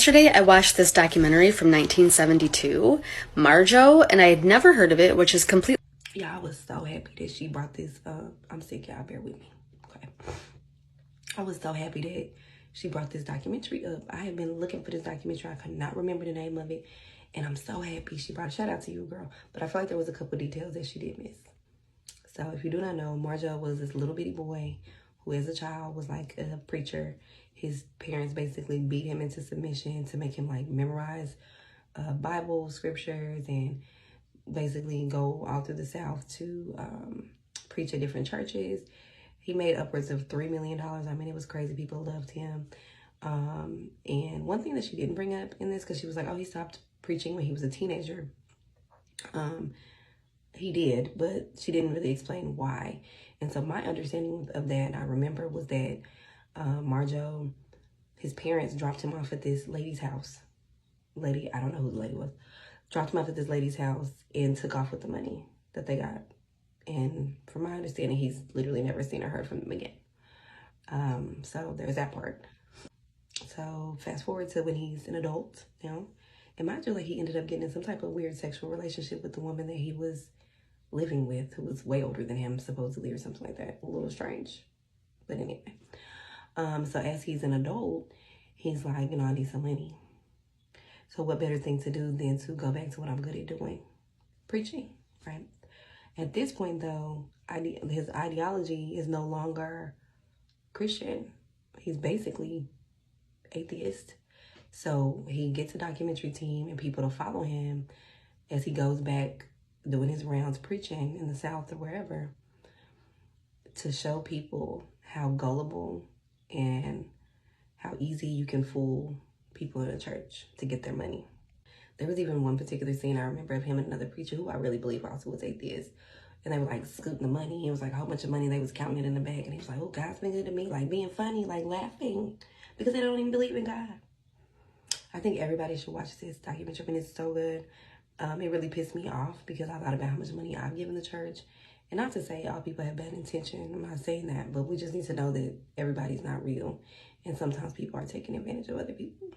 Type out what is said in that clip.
Yesterday, I watched this documentary from 1972, Marjo, and I had never heard of it, which is completely. Yeah, I was so happy that she brought this up. I'm sick, y'all, bear with me. Okay. I was so happy that she brought this documentary up. I had been looking for this documentary. I could not remember the name of it. And I'm so happy she brought it. Shout out to you, girl. But I feel like there was a couple details that she did miss. So if you do not know, Marjo was this little bitty boy who as a child was like a preacher. His parents basically beat him into submission to make him like memorize Bible scriptures and basically go all through the South to preach at different churches. He made upwards of $3 million. I mean, it was crazy. People loved him. And one thing that she didn't bring up in this, because she was like, oh, he stopped preaching when he was a teenager. He did, but she didn't really explain why. And so my understanding of that, I remember, was that Marjo, his parents dropped him off at this lady's house. Lady, I don't know who the lady was. Dropped him off at this lady's house and took off with the money that they got. And from my understanding, he's literally never seen or heard from them again. So there's that part. So fast forward to when he's an adult, and mind you, like, he ended up getting in some type of weird sexual relationship with the woman that he was living with, who was way older than him, supposedly, or something like that. A little strange. But anyway. So as he's an adult, he's like, I need some money. So what better thing to do than to go back to what I'm good at doing? Preaching, right? At this point, though, his ideology is no longer Christian. He's basically atheist. So he gets a documentary team and people to follow him as he goes back doing his rounds preaching in the South or wherever, to show people how gullible and how easy you can fool people in a church to get their money. There was even one particular scene I remember of him and another preacher who I really believe also was atheist. And they were like scooting the money. It was like a whole bunch of money. They was counting it in the bag. And he was like, oh, God's been good to me. Like being funny, like laughing, because they don't even believe in God. I think everybody should watch this documentary. I mean, it's so good. It really pissed me off because I thought about how much money I've given the church. And not to say all people have bad intention. I'm not saying that. But we just need to know that everybody's not real. And sometimes people are taking advantage of other people.